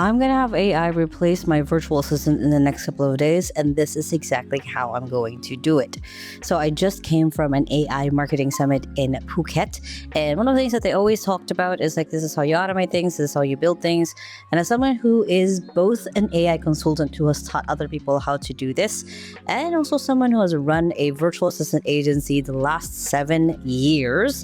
I'm gonna have AI replace my virtual assistant in the next couple of days, and this is exactly how I'm going to do it. So I just came from an AI marketing summit in Phuket, and one of the things that they always talked about is like, this is how you automate things, this is how you build things. And as someone who is both an AI consultant who has taught other people how to do this, and also someone who has run a virtual assistant agency the last 7 years,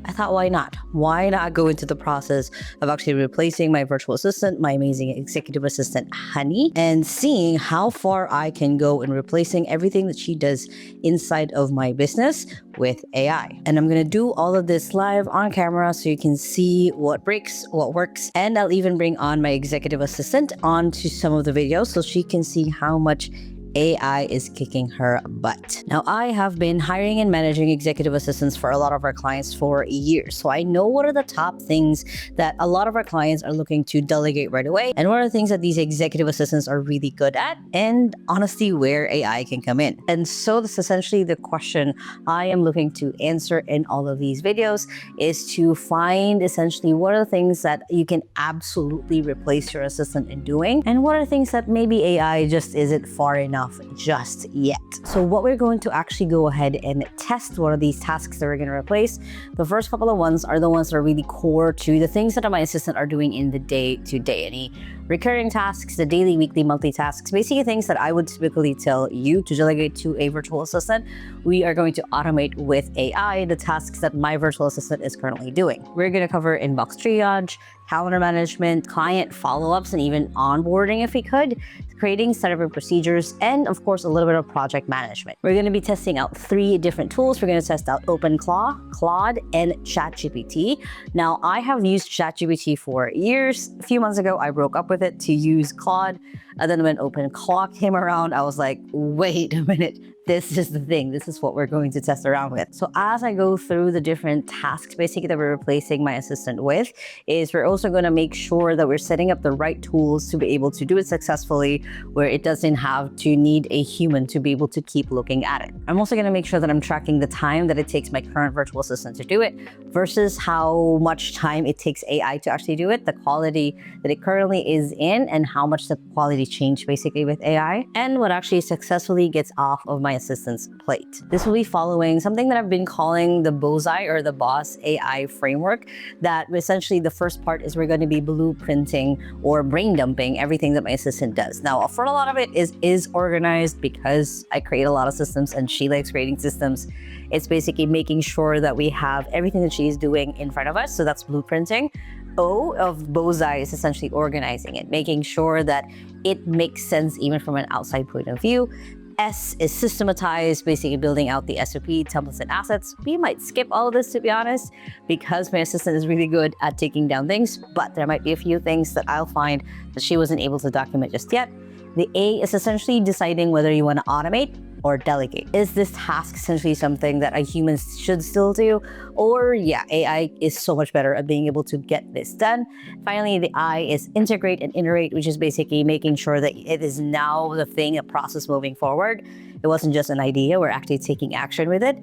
I thought, why not? Why not go into the process of actually replacing my virtual assistant, my amazing executive assistant, Honey, and seeing how far I can go in replacing everything that she does inside of my business with AI. And I'm going to do all of this live on camera so you can see what breaks, what works. And I'll even bring on my executive assistant onto some of the videos so she can see how much AI is kicking her butt. Now, I have been hiring and managing executive assistants for a lot of our clients for years. So I know what are the top things that a lot of our clients are looking to delegate right away, and what are the things that these executive assistants are really good at, and honestly, where AI can come in. And so this is essentially the question I am looking to answer in all of these videos, is to find essentially what are the things that you can absolutely replace your assistant in doing, and what are things that maybe AI just isn't far enough just yet. So what we're going to actually go ahead and test what are these tasks that we're going to replace. The first couple of ones are the ones that are really core to the things that my assistant are doing in the day-to-day. Any recurring tasks, the daily, weekly, monthly tasks, basically things that I would typically tell you to delegate to a virtual assistant. We are going to automate with AI the tasks that my virtual assistant is currently doing. We're going to cover inbox triage, calendar management, client follow-ups, and even onboarding if we could, creating setup and procedures, and of course, a little bit of project management. We're going to be testing out 3 different tools. We're going to test out OpenClaw, Claude, and ChatGPT. Now, I have used ChatGPT for years. A few months ago, I broke up with it to use Claude. And then when OpenClaw came around, I was like, wait a minute. This is the thing. This is what we're going to test around with. So as I go through the different tasks basically that we're replacing my assistant with, is we're also going to make sure that we're setting up the right tools to be able to do it successfully, where it doesn't have to need a human to be able to keep looking at it. I'm also going to make sure that I'm tracking the time that it takes my current virtual assistant to do it versus how much time it takes AI to actually do it, the quality that it currently is in, and how much the quality changed basically with AI, and what actually successfully gets off of my assistant's plate. This will be following something that I've been calling the BOSAI, or the Boss AI framework, that essentially the first part is we're going to be blueprinting or brain dumping everything that my assistant does. Now, for a lot of it is organized because I create a lot of systems and she likes creating systems. It's basically making sure that we have everything that she's doing in front of us. So that's blueprinting. O of BOSAI is essentially organizing it, making sure that it makes sense even from an outside point of view. S is Systematize, basically building out the SOP, templates, and assets. We might skip all of this, to be honest, because my assistant is really good at taking down things, but there might be a few things that I'll find that she wasn't able to document just yet. The A is essentially deciding whether you want to automate or delegate. Is this task essentially something that a human should still do? Or yeah, AI is so much better at being able to get this done. Finally, the I is integrate and iterate, which is basically making sure that it is now the thing, a process moving forward. It wasn't just an idea, we're actually taking action with it.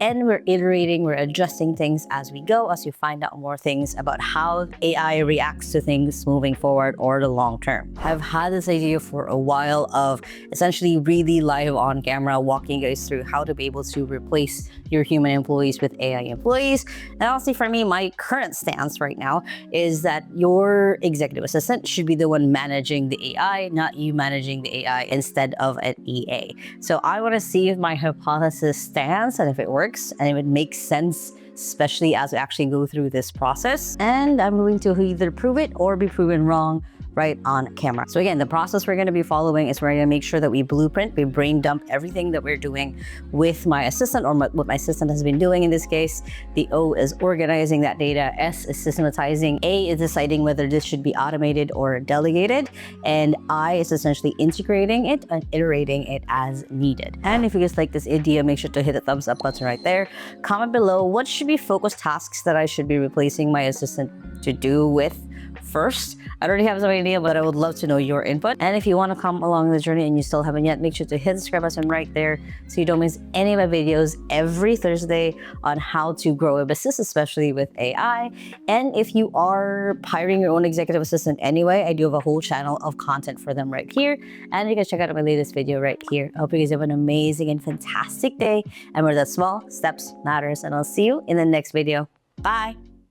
And we're iterating, we're adjusting things as we go, as you find out more things about how AI reacts to things moving forward or the long term. I've had this idea for a while of essentially really live on camera, walking you guys through how to be able to replace your human employees with AI employees. And honestly, for me, my current stance right now is that your executive assistant should be the one managing the AI, not you managing the AI instead of an EA. So I want to see if my hypothesis stands and if it works and if it makes sense, especially as we actually go through this process. And I'm going to either prove it or be proven wrong right on camera. So again, the process we're going to be following is we're going to make sure that we blueprint, we brain dump everything that we're doing with my assistant, or what my assistant has been doing in this case. The O is organizing that data. S is systematizing. A is deciding whether this should be automated or delegated. And I is essentially integrating it and iterating it as needed. And if you guys like this idea, make sure to hit the thumbs up button right there. Comment below what should be focused tasks that I should be replacing my assistant to do with first. I already have some idea, but I would love to know your input. And if you want to come along the journey and you still haven't yet, make sure to hit the subscribe button right there so you don't miss any of my videos every Thursday on how to grow a business, especially with AI. And if you are hiring your own executive assistant anyway, I do have a whole channel of content for them right here. And you can check out my latest video right here. I hope you guys have an amazing and fantastic day. And remember that small steps matters. And I'll see you in the next video. Bye.